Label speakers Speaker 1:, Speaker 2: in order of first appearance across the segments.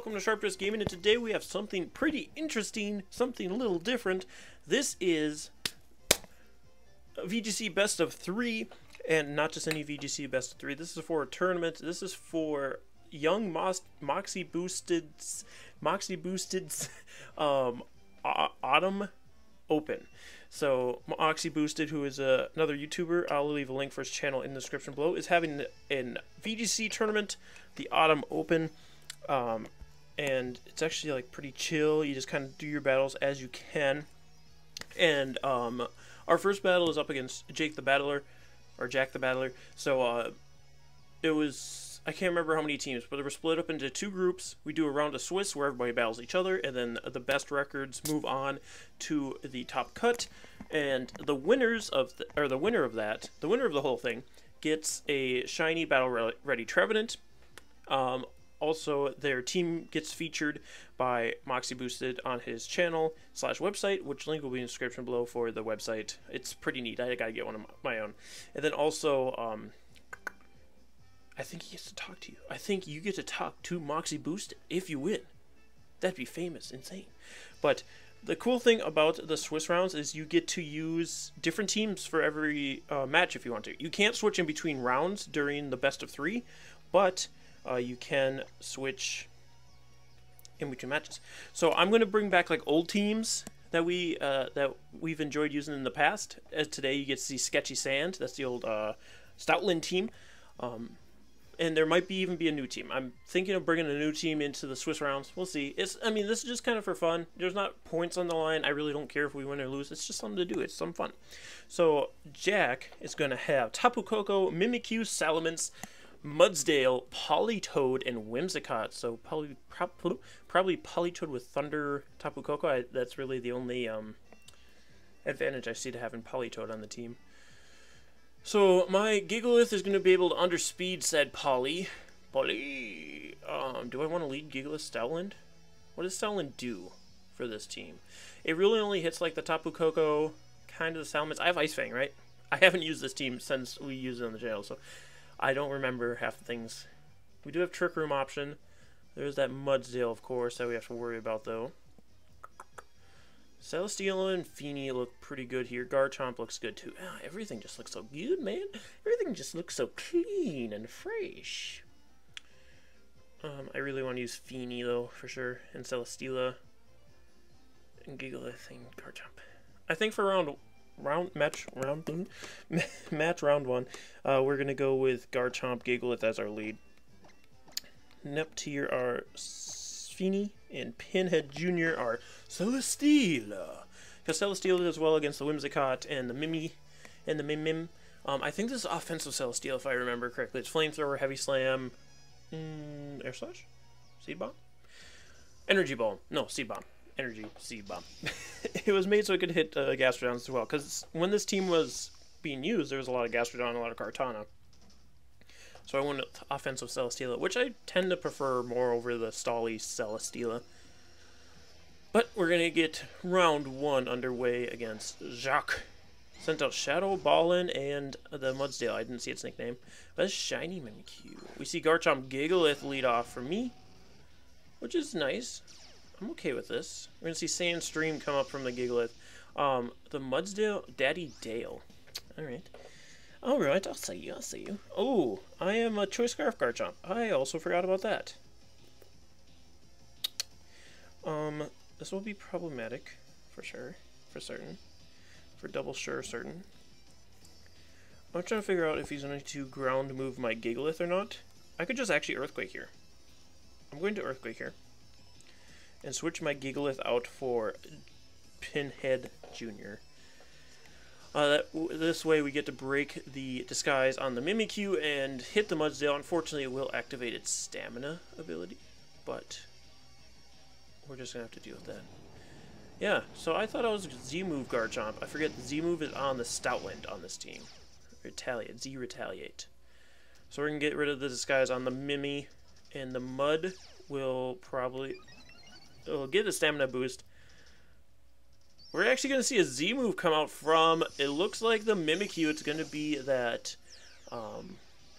Speaker 1: welcome to Sharp Dress Gaming, and today we have something pretty interesting, something a little different. This is a VGC Best of 3, and not just any VGC Best of 3. This is for a tournament. This is for young Moxie boosted Autumn Open. So Moxie Boosted, who is another YouTuber, I'll leave a link for his channel in the description below, is having an VGC tournament, the Autumn Open, and it's actually like pretty chill. You just kind of do your battles as you can. And our first battle is up against Jack the Battler. So it was, I can't remember how many teams, but they were split up into 2 groups. We do a round of Swiss where everybody battles each other, and then the best records move on to the top cut. And the winners of the winner of the whole thing gets a shiny Battle Ready Trevenant. Also, their team gets featured by Moxie Boosted on his channel / website, which link will be in the description below for the website. It's pretty neat. I gotta get one of my own. And then also, I think he gets to talk to you. I think you get to talk to Moxie Boosted if you win. That'd be famous, insane. But the cool thing about the Swiss rounds is you get to use different teams for every match if you want to. You can't switch in between rounds during the best of 3, but you can switch in between matches. So I'm going to bring back like old teams that we've enjoyed using in the past. As today you get to see Sketchy Sand. That's the old Stoutland team. And there might even be a new team. I'm thinking of bringing a new team into the Swiss rounds. We'll see. I mean, this is just kind of for fun. There's not points on the line. I really don't care if we win or lose. It's just something to do. It's some fun. So Jack is going to have Tapu Koko, Mimikyu, Salamence, Mudsdale, Politoed, and Whimsicott. So probably Politoed with Thunder, Tapu Koko. That's really the only advantage I see to having Politoed on the team. So my Gigalith is going to be able to underspeed said do I want to lead Gigalith Stoutland? What does Stoutland do for this team? It really only hits like the Tapu Koko, kind of the Salamence. I have Ice Fang, right? I haven't used this team since we used it on the channel, so I don't remember half the things. We do have Trick Room option. There's that Mudsdale, of course, that we have to worry about, though. Celesteela and Feeny look pretty good here. Garchomp looks good, too. Ah, everything just looks so good, man. Everything just looks so clean and fresh. I really want to use Feeny, though, for sure. And Celesteela. And Gigalith and Garchomp. I think for match round 1, we're gonna go with Garchomp, Gigalith as our lead. Neptier are Feeny, and Pinhead Jr. are Celesteela. Because Celesteela does well against the Whimsicott and the Mim. I think this is offensive Celesteela if I remember correctly. It's Flamethrower, Heavy Slam, Air Slash, Seed Bomb, Energy Ball. No, Seed Bomb. Energy Seed Bomb. It was made so it could hit Gastrodons as well, because when this team was being used, there was a lot of Gastrodon and a lot of Kartana. So I went with offensive Celesteela, which I tend to prefer more over the stally Celesteela. But we're going to get round 1 underway against Jacques. Sent out ShadowBallin and the Mudsdale. I didn't see its nickname. But it's Shiny Mimikyu. We see Garchomp Gigalith lead off for me, which is nice. I'm okay with this. We're going to see Sandstream come up from the Gigalith. The Mudsdale, Daddy Dale. Alright. Alright, I'll see you. Oh, I am a Choice Scarf Garchomp. I also forgot about that. This will be problematic, for sure, for certain. For double sure certain. I'm trying to figure out if he's going to ground move my Gigalith or not. I could just actually Earthquake here. I'm going to Earthquake here. And switch my Gigalith out for Pinhead Jr. This way we get to break the disguise on the Mimikyu and hit the Mudsdale. Unfortunately, it will activate its stamina ability, but we're just going to have to deal with that. Yeah, so I thought I was Z-move Garchomp. I forget the Z-move is on the Stoutland on this team. Retaliate, Z-Retaliate. So we're going to get rid of the disguise on the Mimi, and the Mud will probably... It'll get a stamina boost. We're actually going to see a Z-move come out from, it looks like the Mimikyu. It's going to be that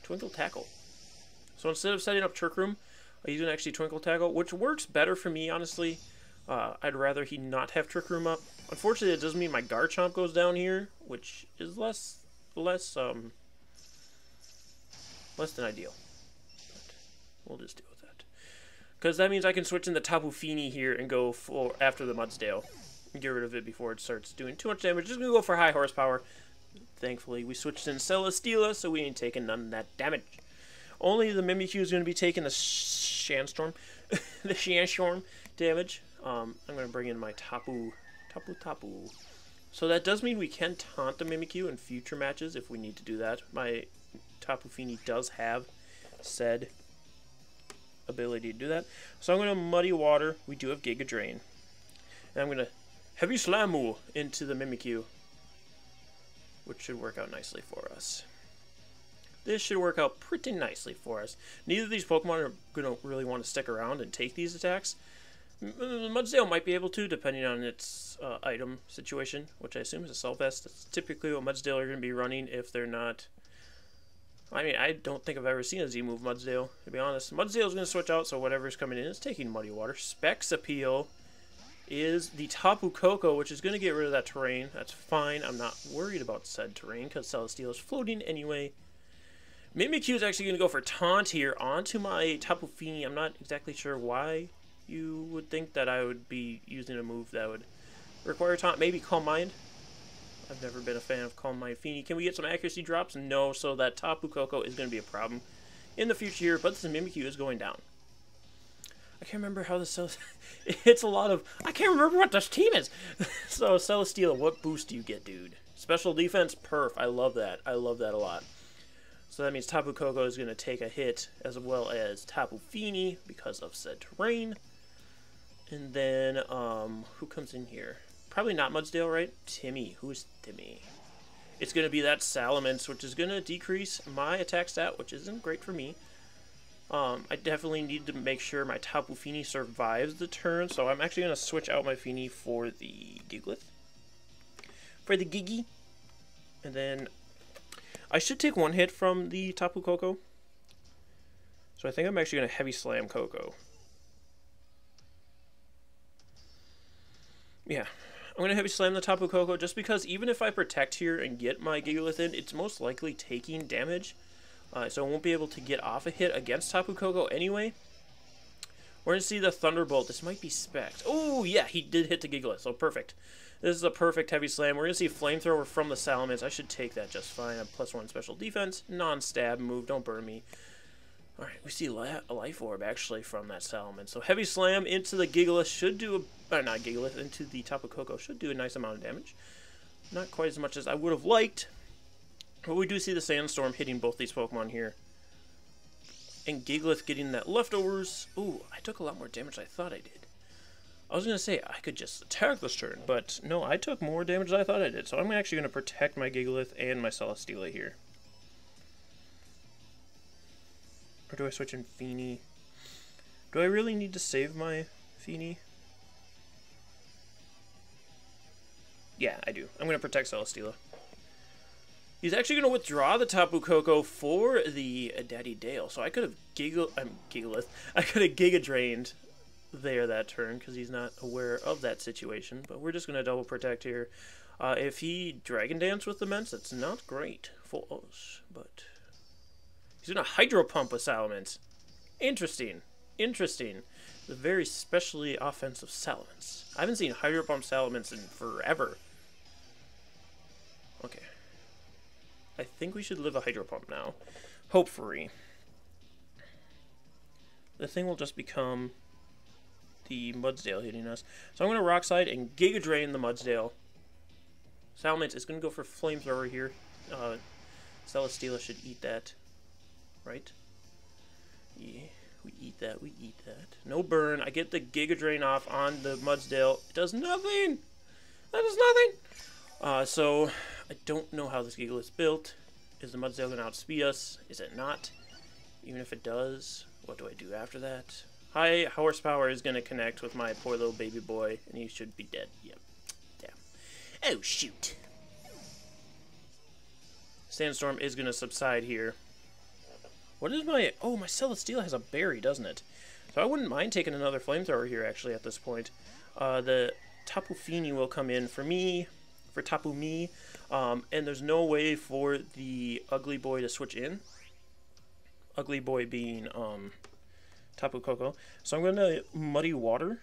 Speaker 1: Twinkle Tackle. So instead of setting up Trick Room, He's going to actually Twinkle Tackle, which works better for me, honestly. I'd rather he not have Trick Room up. Unfortunately, it does mean my Garchomp goes down here, which is less than ideal. But we'll just deal with that. Because that means I can switch in the Tapu Fini here and go for after the Mudsdale. Get rid of it before it starts doing too much damage. Just going to go for high horsepower. Thankfully, we switched in Celesteela, so we ain't taking none of that damage. Only the Mimikyu is going to be taking the Sandstorm, the Sandstorm damage. I'm going to bring in my Tapu. So that does mean we can taunt the Mimikyu in future matches if we need to do that. My Tapu Fini does have said ability to do that. So I'm going to Muddy Water. We do have Giga Drain. And I'm going to Heavy Slamu into the Mimikyu, which should work out nicely for us. This should work out pretty nicely for us. Neither of these Pokemon are going to really want to stick around and take these attacks. Mudsdale might be able to, depending on its item situation, which I assume is a Cell Vest. That's typically what Mudsdale are going to be running if they're not... I mean, I don't think I've ever seen a Z-move Mudsdale, to be honest. Mudsdale is going to switch out, so whatever's coming in is taking Muddy Water. Specs Appeal is the Tapu Koko, which is going to get rid of that terrain. That's fine. I'm not worried about said terrain, because Celesteela is floating anyway. Mimikyu is actually going to go for Taunt here onto my Tapu Fini. I'm not exactly sure why you would think that I would be using a move that would require Taunt. Maybe Calm Mind. I've never been a fan of Calm Mind Fini. Can we get some accuracy drops? No, so that Tapu Koko is going to be a problem in the future here, but this Mimikyu is going down. I can't remember how this it's a lot of... I can't remember what this team is! So, Celesteela, what boost do you get, dude? Special defense? Perf. I love that. I love that a lot. So that means Tapu Koko is going to take a hit, as well as Tapu Fini, because of said terrain. And then, who comes in here? Probably not Mudsdale, right? Timmy. Who's Timmy? It's going to be that Salamence, which is going to decrease my attack stat, which isn't great for me. I definitely need to make sure my Tapu Fini survives the turn, so I'm actually going to switch out my Fini for the Gigalith. For the Gigi. And then I should take one hit from the Tapu Koko. So I think I'm actually going to Heavy Slam Koko. Yeah, I'm going to Heavy Slam the Tapu Koko just because even if I protect here and get my Gigalith in, it's most likely taking damage. So I won't be able to get off a hit against Tapu Koko anyway. We're going to see the Thunderbolt. This might be spec'd. Oh, yeah, he did hit the Gigalith, so perfect. This is a perfect Heavy Slam. We're going to see Flamethrower from the Salamence. I should take that just fine. A +1 special defense. Non-stab move. Don't burn me. Alright, we see a Life Orb, actually, from that Salamence. So Heavy Slam into the Gigalith should do a... not Gigalith, into the Tapu Koko should do a nice amount of damage. Not quite as much as I would have liked. But we do see the Sandstorm hitting both these Pokemon here. And Gigalith getting that leftovers. Ooh, I took a lot more damage than I thought I did. I was going to say I could just attack this turn, but no, I took more damage than I thought I did. So I'm actually going to protect my Gigalith and my Celesteela here. Or do I switch in Fini? Do I really need to save my Fini? Yeah, I do. I'm going to protect Celesteela. He's actually going to withdraw the Tapu Koko for the Daddy Dale. So I could have Gigalith. I could have Giga Drained there that turn because he's not aware of that situation. But we're just going to double protect here. If he Dragon Dance with the Mence, that's not great for us. But he's going to Hydro Pump with Salamence. Interesting. Interesting. The very specially offensive Salamence. I haven't seen Hydro Pump Salamence in forever. Okay. I think we should live a Hydro Pump now. Hopefully. The thing will just become the Mudsdale hitting us. So I'm going to Rock Slide and Giga Drain the Mudsdale. Salamence is going to go for Flamethrower here. Celesteela should eat that. Right? Yeah, we eat that, we eat that. No burn. I get the Giga Drain off on the Mudsdale. It does nothing! That does nothing! So, I don't know how this Gigalith's built. Is the Mudsdale going to outspeed us? Is it not? Even if it does, what do I do after that? High horsepower is going to connect with my poor little baby boy, and he should be dead. Yep. Damn. Oh, shoot. Sandstorm is going to subside here. What is my... Oh, my Celesteela has a berry, doesn't it? So I wouldn't mind taking another Flamethrower here, actually, at this point. The Tapu Fini will come in for me, for Tapu Me, and there's no way for the Ugly Boy to switch in. Ugly Boy being Tapu Koko. So I'm going to Muddy Water,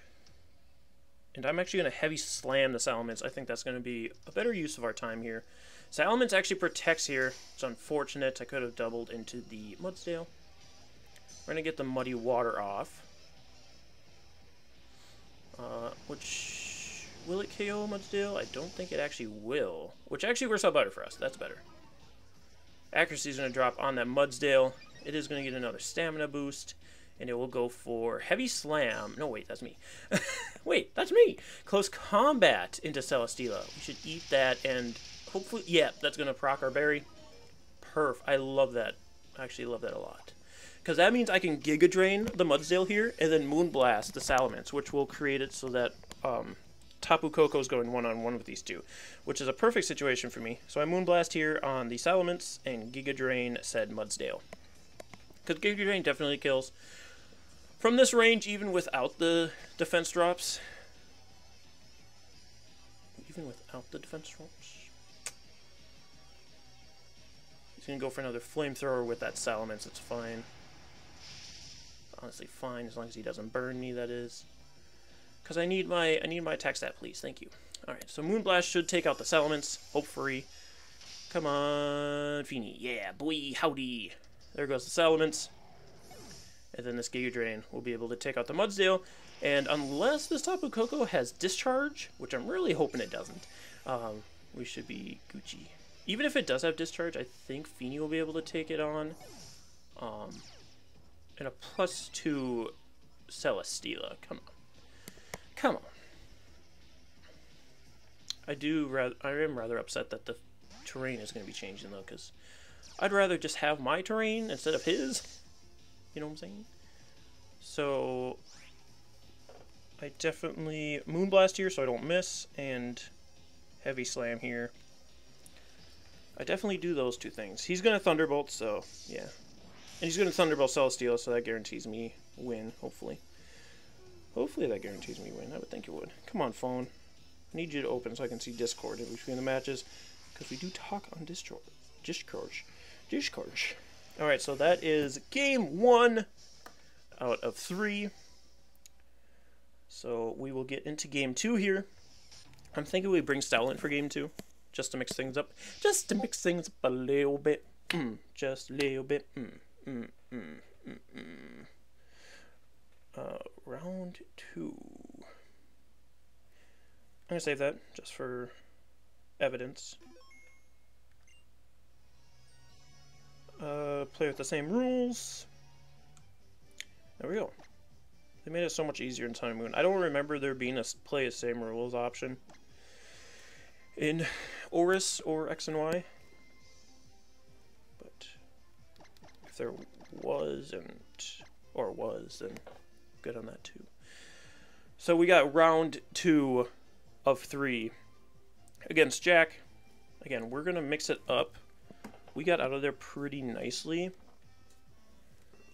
Speaker 1: and I'm actually going to Heavy Slam the Salamence. I think that's going to be a better use of our time here. Salamence actually protects here. It's unfortunate. I could have doubled into the Mudsdale. We're going to get the Muddy Water off. Which, will it KO Mudsdale? I don't think it actually will. Which actually works out better for us. That's better. Accuracy is going to drop on that Mudsdale. It is going to get another stamina boost. And it will go for Heavy Slam. No, wait, that's me. Wait, that's me. Close Combat into Celesteela. We should eat that and hopefully, yeah, that's going to proc our berry. Perf. I love that. I actually love that a lot. Because that means I can Giga Drain the Mudsdale here and then Moonblast the Salamence, which will create it so that Tapu Koko is going one-on-one with these two, which is a perfect situation for me. So I Moonblast here on the Salamence and Giga Drain said Mudsdale. Because Giga Drain definitely kills. From this range, even without the defense drops. He's going to go for another Flamethrower with that Salamence. It's fine. Honestly, fine, as long as he doesn't burn me, that is. Because I need my attack stat, please. Thank you. Alright, so Moonblast should take out the Salamence, hopefully. Come on, Fini. Yeah, boy, howdy. There goes the Salamence. And then this Giga Drain will be able to take out the Mudsdale. And unless this Tapu Koko has Discharge, which I'm really hoping it doesn't, we should be Gucci. Even if it does have Discharge, I think Fini will be able to take it on. And a +2 Celesteela. Come on. Come on. I am rather upset that the terrain is going to be changing, though, because I'd rather just have my terrain instead of his. You know what I'm saying? So I definitely Moonblast here so I don't miss, and Heavy Slam here. I definitely do those two things. He's going to Thunderbolt, so yeah. And he's going to Thunderbolt Celesteela, so that guarantees me win, hopefully. Hopefully that guarantees me win. I would think it would. Come on, phone. I need you to open so I can see Discord in between the matches, because we do talk on Discord. Alright, so that is game 1 out of 3. So we will get into game 2 here. I'm thinking we bring Stoutland for game 2, just to mix things up. Just to mix things up a little bit. Just a little bit. Round 2. I'm going to save that just for evidence. Play with the same rules. There we go. They made it so much easier in Sun and Moon. I don't remember there being a play the same rules option in Oris or X and Y. But if there wasn't, or was, then good on that too. So we got round 2 of 3 against Jack. Again, we're going to mix it up. We got out of there pretty nicely.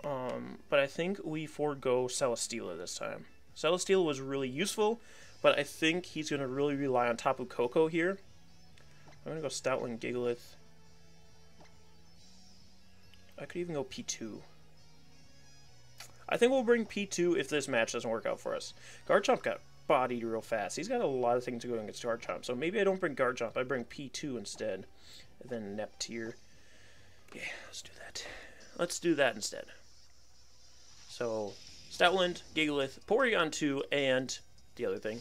Speaker 1: But I think we forego Celesteela this time. Celesteela was really useful, but I think he's going to really rely on Tapu Koko here. I'm going to go Stoutland Gigalith. I could even go P2. I think we'll bring P2 if this match doesn't work out for us. Garchomp got bodied real fast. He's got a lot of things going against Garchomp, so maybe I don't bring Garchomp. I bring P2 instead. And then Neptier. Yeah, let's do that. Let's do that instead. So, Stoutland, Gigalith, Porygon2, and the other thing.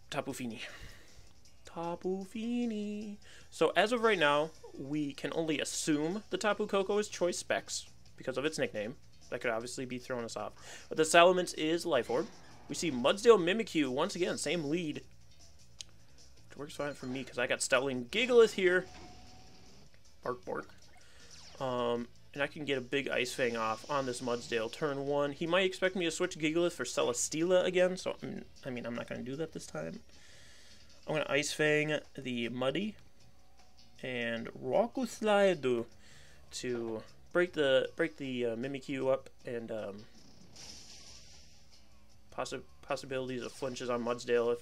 Speaker 1: Tapu Fini. Tapu Fini. So, as of right now, we can only assume the Tapu Koko is Choice Specs because of its nickname. That could obviously be throwing us off. But the Salamence is Life Orb. We see Mudsdale Mimikyu, once again, same lead. Which works fine for me because I got Stoutland Gigalith here. Bark, bark. And I can get a big Ice Fang off on this Mudsdale turn 1. He might expect me to switch Gigalith for Celesteela again, so I mean, I'm not going to do that this time. I'm going to Ice Fang the Muddy and Rock Slide to break the Mimikyu up, and possibilities of flinches on Mudsdale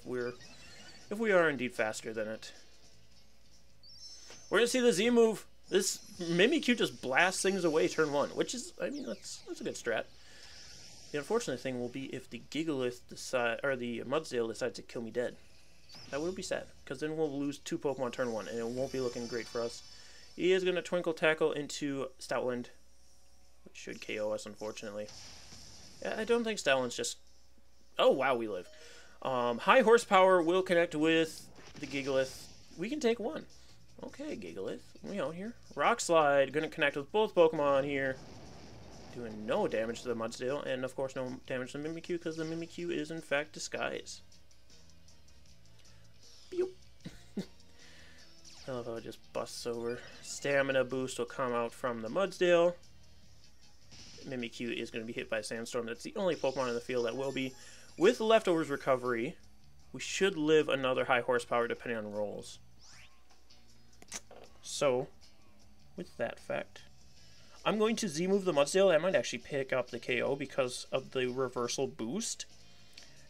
Speaker 1: if we are indeed faster than it. We're gonna see the Z move. This Mimikyu just blasts things away turn 1, which is, I mean, that's a good strat. The unfortunate thing will be if the Gigalith or the Mudsdale decides to kill me dead. That would be sad, because then we'll lose 2 Pokemon turn 1, and it won't be looking great for us. He is gonna Twinkle Tackle into Stoutland, which should KO us, unfortunately. Yeah, I don't think Stoutland's just... Oh, wow, we live. High Horsepower will connect with the Gigalith. We can take 1. Okay, Gigalith, we out here. Rock Slide, gonna connect with both Pokemon here. Doing no damage to the Mudsdale, and of course no damage to the Mimikyu, because the Mimikyu is in fact Disguise. Beep. I love how it just busts over. Stamina boost will come out from the Mudsdale. Mimikyu is going to be hit by Sandstorm. That's the only Pokemon in the field that will be. With Leftovers Recovery, we should live another high horsepower depending on rolls. So, with that fact, I'm going to Z-move the Mudsdale. I might actually pick up the KO because of the reversal boost.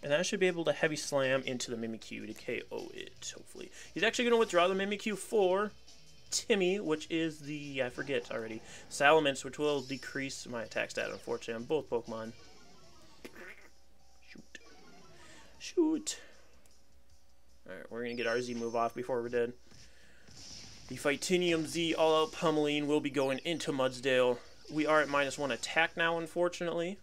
Speaker 1: And then I should be able to Heavy Slam into the Mimikyu to KO it, hopefully. He's actually going to withdraw the Mimikyu for Timmy, which is the, I forget already, Salamence, which will decrease my attack stat, unfortunately, on both Pokemon. Shoot. Shoot. Alright, we're going to get our Z move off before we're dead. The Fightinium Z all-out pummeling will be going into Mudsdale. We are at -1 attack now, unfortunately.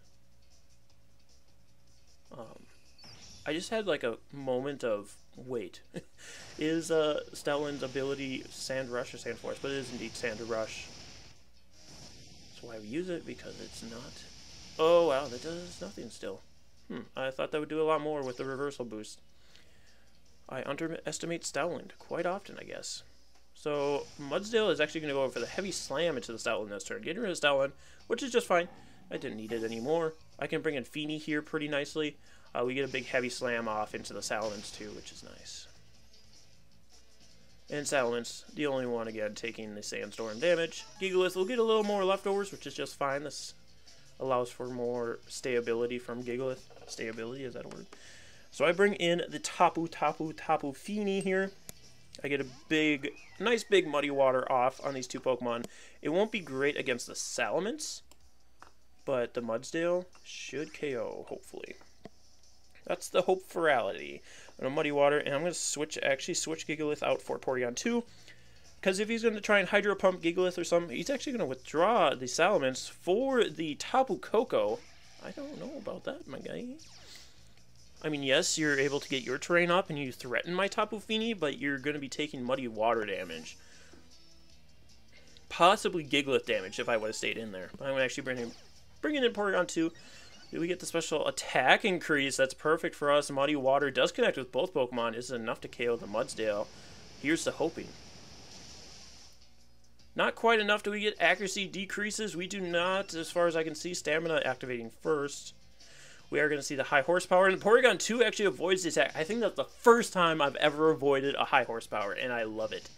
Speaker 1: I just had like a moment of, wait, is Stoutland's ability Sand Rush or Sand Force? But it is indeed Sand Rush. That's why we use it, because it's not. Oh wow, that does nothing still. I thought that would do a lot more with the reversal boost. I underestimate Stoutland quite often, I guess. So Mudsdale is actually going to go for the Heavy Slam into the Stoutland this turn. Getting rid of Stoutland, which is just fine. I didn't need it anymore. I can bring in Feeny here pretty nicely. We get a big Heavy Slam off into the Salamence too, which is nice. And Salamence, the only one again taking the Sandstorm damage. Gigalith will get a little more leftovers, which is just fine. This allows for more stayability from Gigalith. Stayability, is that a word? So I bring in the Tapu Feeny here. I get a big, nice big Muddy Water off on these 2 Pokemon. It won't be great against the Salamence, but the Mudsdale should KO, hopefully. That's the hope for reality. I'm going to Muddy Water, and I'm going to actually switch Gigalith out for Porygon2. Because if he's going to try and Hydro Pump Gigalith or something, he's actually going to withdraw the Salamence for the Tapu Koko. I don't know about that, my guy. I mean, yes, you're able to get your terrain up and you threaten my Tapu Fini, but you're going to be taking Muddy Water damage. Possibly Gigalith damage if I would have stayed in there. But I'm actually bringing in Porygon2. Do we get the special attack increase? That's perfect for us. Muddy Water does connect with both Pokemon. This is enough to KO the Mudsdale. Here's the hoping. Not quite enough. Do we get accuracy decreases? We do not, as far as I can see. Stamina activating first. We are going to see the high horsepower. And Porygon2 actually avoids the attack. I think that's the first time I've ever avoided a high horsepower, and I love it.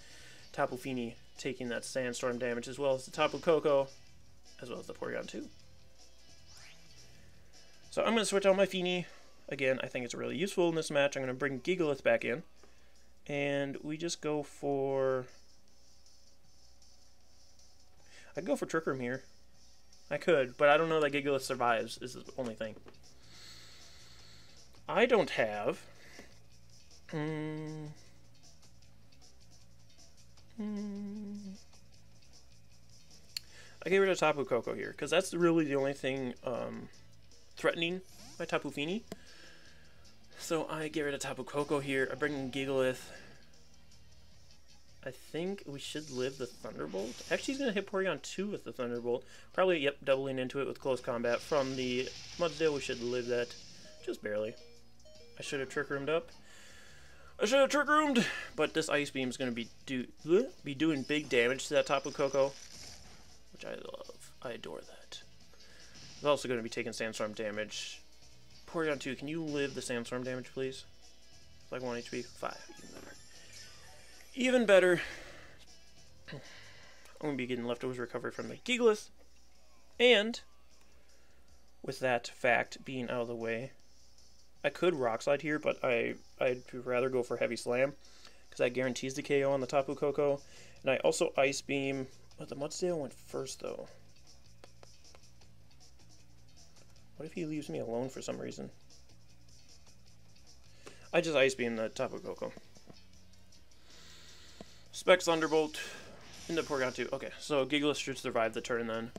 Speaker 1: Tapu Fini taking that Sandstorm damage, as well as the Tapu Koko, as well as the Porygon2. So I'm going to switch out my Feeny. Again, I think it's really useful in this match. I'm going to bring Gigalith back in. And we just go for... I'd go for Trick Room here. I could, but I don't know that Gigalith survives, is the only thing. I don't have... I get rid of Tapu Koko here, because that's really the only thing... threatening my Tapu Fini. So I get rid of Tapu Koko here. I bring in Gigalith. I think we should live the Thunderbolt. Actually, he's going to hit Porygon2 with the Thunderbolt. Probably, yep, doubling into it with Close Combat. From the Mudsdale, we should live that just barely. I should have Trick Roomed up. I should have Trick Roomed! But this Ice Beam is going to be doing big damage to that Tapu Koko, which I love. I adore that. It's also going to be taking Sandstorm damage. Porygon2, can you live the Sandstorm damage, please? It's like 1 HP. 5. Even better. Even better. I'm going to be getting Leftovers Recovery from the Gigalith. And with that fact being out of the way, I could Rock Slide here, but I'd rather go for Heavy Slam because that guarantees the KO on the Tapu Koko. And I also Ice Beam, but the Mudsdale went first though. What if he leaves me alone for some reason? I just Ice Beam the Tapu Koko. Specs Thunderbolt into Porygon2. Okay, so Gigalith should survive the turn then.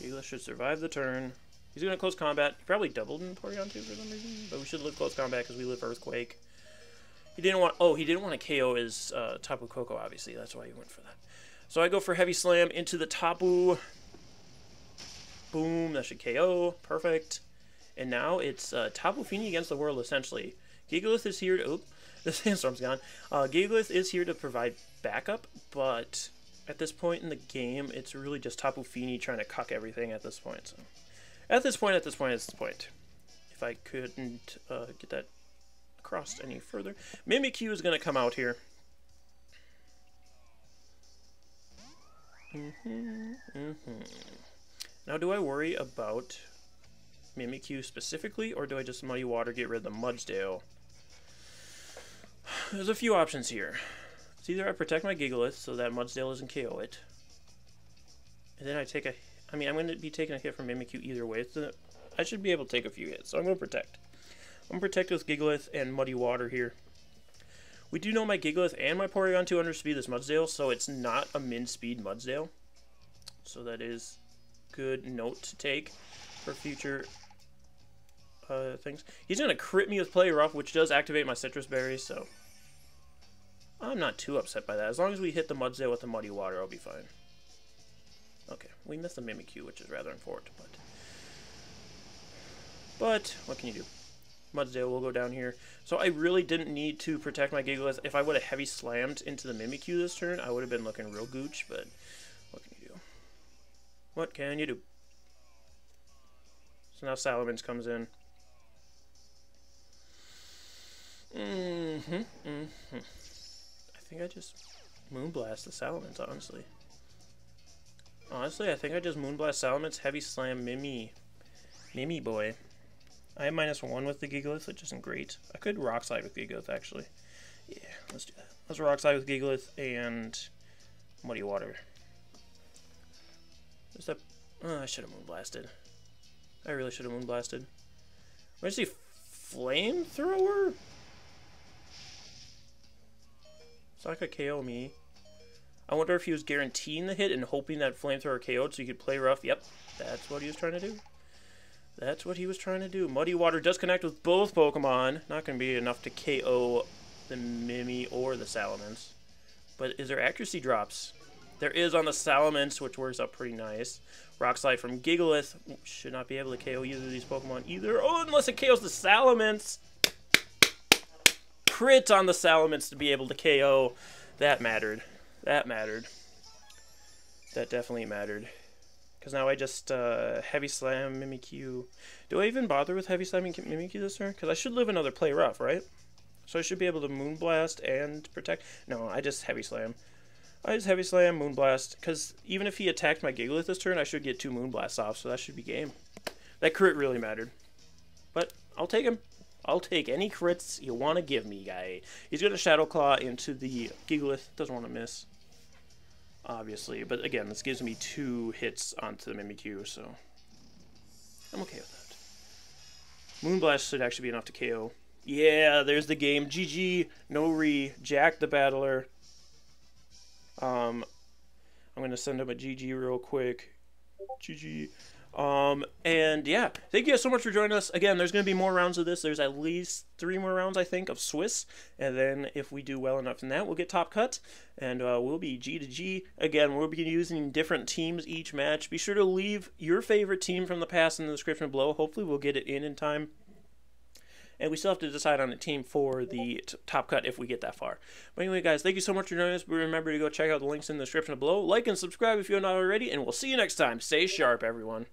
Speaker 1: Gigalith should survive the turn. He's going to close combat. He probably doubled in Porygon2 for some reason, but we should live close combat because we live Earthquake. He didn't want. Oh, he didn't want to KO his Tapu Koko. Obviously, that's why he went for that. So I go for Heavy Slam into the Tapu. Boom! That should KO. Perfect. And now it's Tapu Fini against the world essentially. Gigalith is here to. Oh, the Sandstorm's gone. Gigalith is here to provide backup, but at this point in the game, it's really just Tapu Fini trying to cuck everything at this point. So. At this point, if I couldn't get that across any further, Mimikyu is going to come out here. Now, do I worry about Mimikyu specifically, or do I just Muddy Water, get rid of the Mudsdale? There's a few options here. It's either I protect my Gigalith so that Mudsdale doesn't KO it, and then I take a... I mean, I'm going to be taking a hit from Mimikyu either way. So I should be able to take a few hits, so I'm going to protect. I'm going to protect with Gigalith and Muddy Water here. We do know my Gigalith and my Porygon2 underspeed this Mudsdale, so it's not a min-speed Mudsdale. So that is good note to take for future things. He's going to crit me with Play Rough, which does activate my Citrus Berries, so I'm not too upset by that. As long as we hit the Mudsdale with the Muddy Water, I'll be fine. Okay, we missed the Mimikyu, which is rather unfortunate, but what can you do? Mudsdale will go down here. So I really didn't need to protect my Gigalith. If I would have Heavy Slammed into the Mimikyu this turn, I would have been looking real gooch, but what can you do? What can you do? So now Salamence comes in. I think I just Moonblast the Salamence, honestly. Honestly, I think I just Moonblast Salamence, Heavy Slam Mimi boy. I have -1 with the Gigalith, which isn't great. I could Rock Slide with Gigalith, actually. Yeah, let's do that. Let's Rock Slide with Gigalith and Muddy Water. Is that... Oh, I should have Moonblasted. I really should have Moonblasted. What is he? Flamethrower? It's not gonna KO me. I wonder if he was guaranteeing the hit and hoping that Flamethrower KO'd so he could Play Rough. Yep, that's what he was trying to do. That's what he was trying to do. Muddy Water does connect with both Pokemon. Not going to be enough to KO the Mimi or the Salamence. But is there accuracy drops? There is on the Salamence, which works out pretty nice. Rock Slide from Gigalith. Should not be able to KO either of these Pokemon either. Oh, unless it KOs the Salamence. Crit on the Salamence to be able to KO. That mattered. That mattered. That definitely mattered. Because now I just Heavy Slam Mimikyu. Do I even bother with Heavy Slamming Mimikyu this turn? Because I should live another Play Rough, right? So I should be able to Moonblast and protect. No, I just Heavy Slam. I just Heavy Slam, Moonblast. Because even if he attacked my Gigalith this turn, I should get 2 Moonblasts off. So that should be game. That crit really mattered. But I'll take him. I'll take any crits you want to give me, guy. He's going to Shadow Claw into the Gigalith. Doesn't want to miss. Obviously, but again, this gives me 2 hits onto the Mimikyu, so I'm okay with that. Moonblast should actually be enough to KO. Yeah, there's the game. GG, no re, Jack the Battler. I'm gonna send him a GG real quick. GG. And yeah, thank you guys so much for joining us. Again, there's going to be more rounds of this. There's at least 3 more rounds, I think, of Swiss. And then if we do well enough in that, we'll get top cut. And we'll be G to G. Again, we'll be using different teams each match. Be sure to leave your favorite team from the past in the description below. Hopefully we'll get it in time. And we still have to decide on a team for the top cut if we get that far. But anyway, guys, thank you so much for joining us. Remember to go check out the links in the description below. Like and subscribe if you're not already. And we'll see you next time. Stay sharp, everyone.